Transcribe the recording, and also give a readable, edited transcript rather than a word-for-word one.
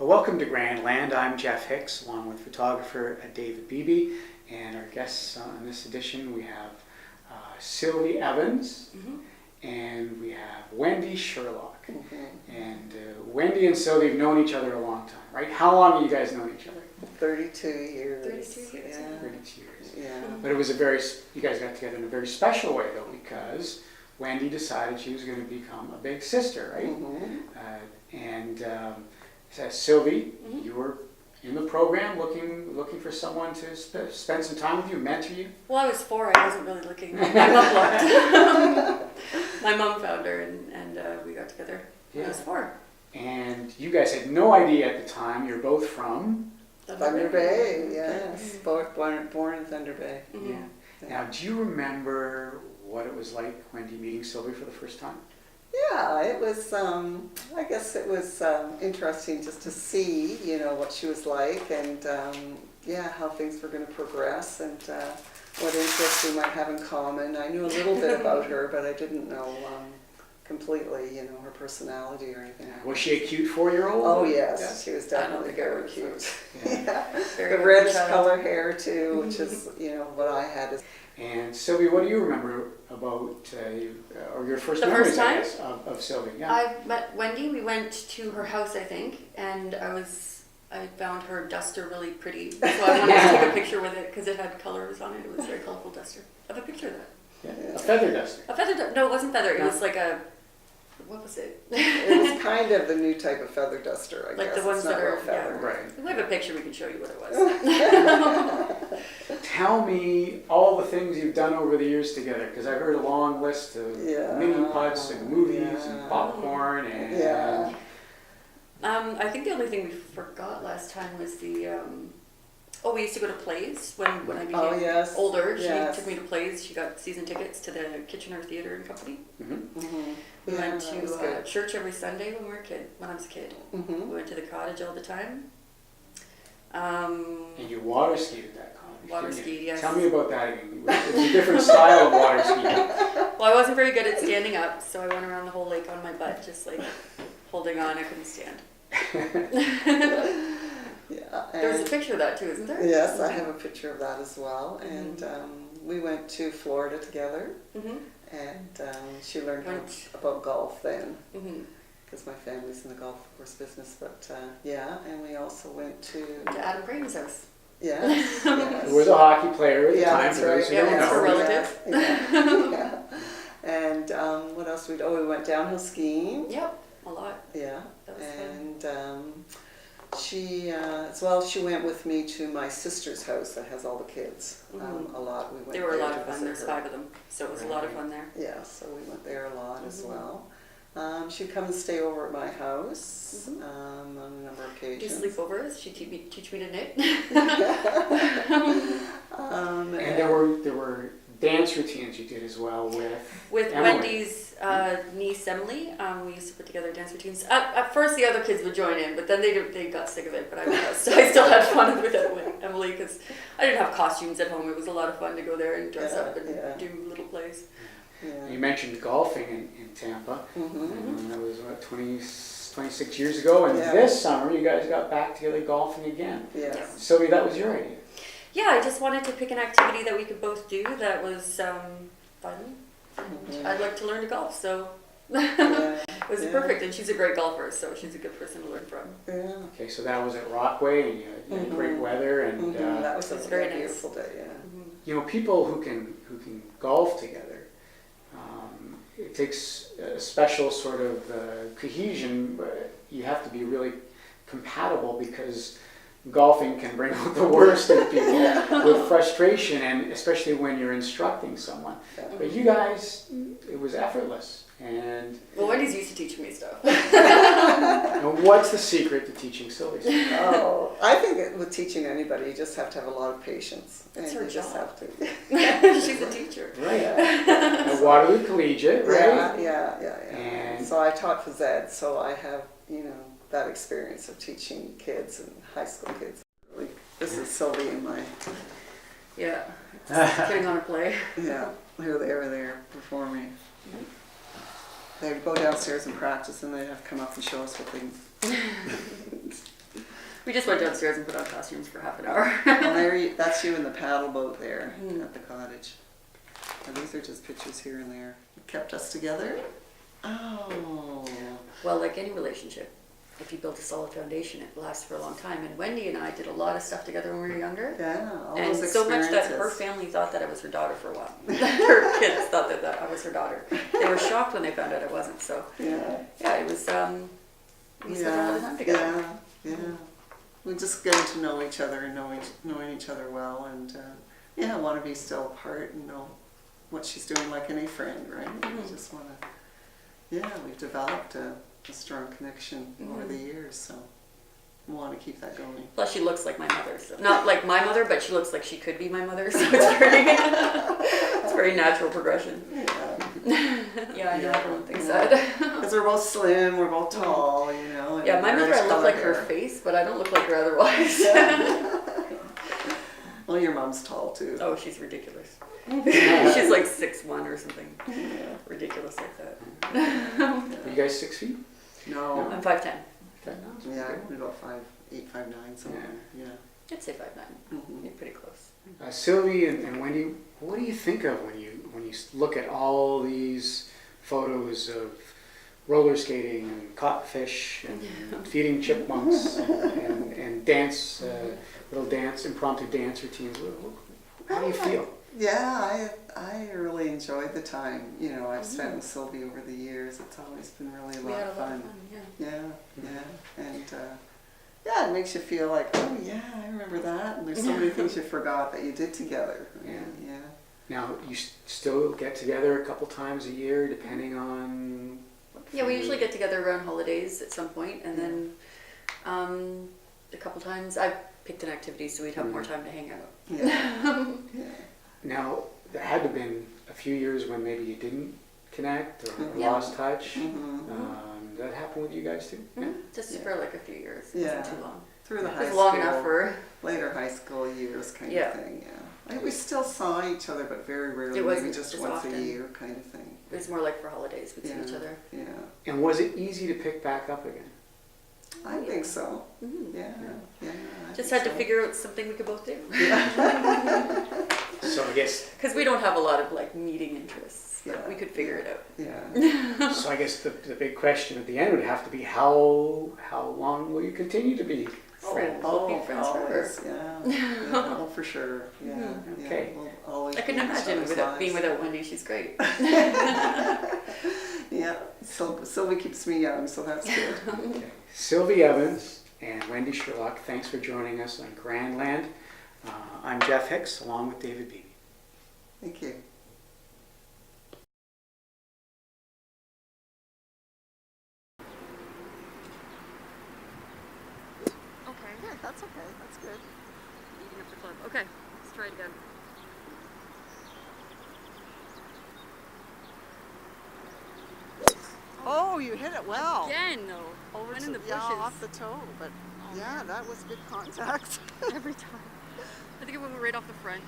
Welcome to Grand Land. I'm Jeff Hicks, along with photographer David Beebe, and our guests on this edition we have Sylvie Evans, and we have Wendy Sherlock. And Wendy and Sylvie have known each other a long time, right? How long have you guys known each other? 32 years. 32 years. Yeah. 32 years. Yeah. But it was you guys got together in a very special way, though, because Wendy decided she was going to become a big sister, right? Sylvie, you were in the program looking for someone to spend some time with you, mentor you? Well, I was 4. I wasn't really looking. My mom looked. My mom found her, and we got together when I was 4. And you guys had no idea at the time. You're both from? Thunder Bay, yes. Both born in Thunder Bay. Yeah. Now, do you remember what it was like, Wendy, meeting Sylvie for the first time? Yeah, it was, I guess it was interesting just to see, what she was like and, how things were going to progress and what interests we might have in common. I knew a little bit about her, but I didn't know completely, her personality or anything. Was she a cute 4-year-old? Oh, yes. She was definitely very cute. Very the reddish color hair, too, which is, what I had. And Sylvie, what do you remember about or your first memories, I guess, of Sylvie? Yeah. I met Wendy. We went to her house, I think, and I found her duster really pretty. So I wanted to take a picture with it because it had colors on it. It was a very colorful duster. I have a picture of that. Yeah. A feather duster. A feather duster? No, it wasn't feather. It was like what was it? It was kind of the new type of feather duster, I guess. Like the ones that are feather. Right. We have a picture. We can show you what it was. Tell me all the things you've done over the years together, because I've heard a long list of mini putts and movies and popcorn and. I think the only thing we forgot last time was the. We used to go to plays when I became older. She took me to plays. She got season tickets to the Kitchener Theatre and Company. We went to church every Sunday when I was a kid. We went to the cottage all the time. And you water skied at that cottage. Water skied, yes. Tell me about that again. It's a different style of water skiing. Well, I wasn't very good at standing up, so I went around the whole lake on my butt, just like holding on. I couldn't stand. There's a picture of that too, isn't there? Yes, I have a picture of that as well. And we went to Florida together, and she learned about golf then, because my family's in the golf course business. But and we also went to Adam Creighton's house. Yes. Who was a hockey player at the time. That's right. Yeah, her relative. And what else we went downhill skiing. Yep, a lot. Yeah. That was fun. She went with me to my sister's house that has all the kids. A lot. We went. They were a lot of fun. There's 5 of them, so it was a lot of fun there. Yeah, so we went there a lot as well. She'd come and stay over at my house on a number of occasions. Do sleepovers. She'd teach me to knit. And there were dance routines you did as well with Emily. Wendy's niece Emily. We used to put together dance routines. At first, the other kids would join in, but then they got sick of it. But I still had fun with Emily because I didn't have costumes at home. It was a lot of fun to go there and dress up and do little plays. Yeah. You mentioned golfing in Tampa. That was 26 years ago, and this summer you guys got back together golfing again. Yes. Sylvie, that was your idea. Yeah, I just wanted to pick an activity that we could both do that was fun. I'd like to learn to golf, so it was perfect. And she's a great golfer, so she's a good person to learn from. Yeah. Okay, so that was at Rockaway, and you had great weather, and that was a very nice. beautiful day. Yeah. People who can golf together. It takes a special sort of cohesion. You have to be really compatible because golfing can bring out the worst in people with frustration, and especially when you're instructing someone. But you guys, it was effortless. And Wendy's used to teaching me stuff. And what's the secret to teaching Sylvie? I think with teaching anybody, you just have to have a lot of patience. It's her job. She's a teacher. Right. At Waterloo Collegiate, right? Yeah. And so I taught phys ed, so I have, that experience of teaching kids and high school kids. This is Sylvie and my... Yeah, putting on a play. Yeah, they were there performing. They'd go downstairs and practice, and they'd have to come up and show us what they... We just went downstairs and put on costumes for half an hour. Well, that's you in the paddle boat there at the cottage. And these are just pictures here and there. It kept us together. Oh. Well, like any relationship, if you build a solid foundation, it lasts for a long time. And Wendy and I did a lot of stuff together when we were younger. Yeah, all and those so much that experiences. her family thought that I was her daughter for a while. Her kids thought that I was her daughter. They were shocked when they found out I wasn't. So yeah, it was. We spent a lot of time together. Yeah. We're just getting to know each other and knowing each other well, and want to be still apart and know what she's doing, like any friend, right? We just want to. Yeah, we've developed a strong connection over the years, so we want to keep that going. Plus, she looks like my mother, so not like my mother, but she looks like she could be my mother. So it's very natural progression. Yeah, I know everyone thinks that. Because we're both slim, we're both tall, you know. And yeah, my mother, I look like hair. her face, but I don't look like her otherwise. Well, your mom's tall too. Oh, she's ridiculous. She's like 6'1" or something. Yeah. Ridiculous like that. Are you guys 6 feet? No. I'm 5'10". Yeah, I'm about 5'8", 5'9", somewhere. Yeah. I'd say 5'9". You're pretty close. Sylvie and Wendy, what do you think of when you look at all these photos of roller skating and caught fish and feeding chipmunks and dance, impromptu dance routines? How do you feel? Yeah, I really enjoyed the time. You know, I've spent with Sylvie over the years. It's always been really a lot of fun. And it makes you feel like, oh yeah, I remember that. And there's so many things you forgot that you did together. Yeah. Now, you still get together a couple times a year, depending on... Yeah, we usually get together around holidays at some point, and then a couple times I've picked an activity so we'd have more time to hang out. Yeah. Now, there had to have been a few years when maybe you didn't connect or lost touch. Did that happen with you guys too? Just for like a few years. It wasn't too long. Through the high school. Long enough for... Later high school years kind of thing, I think we still saw each other, but very rarely, maybe just once a year kind of thing. It was more like for holidays we'd see each other. Yeah. And was it easy to pick back up again? I think so. Yeah. Just had to figure out something we could both do. So I guess... Because we don't have a lot of like meeting interests, but we could figure it out. Yeah. So I guess the big question at the end would have to be how long will you continue to be friends? We'll be friends forever. Yeah, for sure. Yeah. Okay. We'll always I couldn't be in each imagine other's being lives. without Wendy. She's great. Yeah. Sylvie keeps me young, so that's good. Okay. Sylvie Evans and Wendy Sherlock, thanks for joining us on Grand Land. I'm Jeff Hicks, along with David Beebe. Thank you. Okay. Yeah, that's okay. That's good. Eating up the club. Okay, let's try it again. Oh, you hit it well. Again, though. Over Went in the bushes. Yeah, off the toe, but that was good contact. Every time. I think it went right off the front.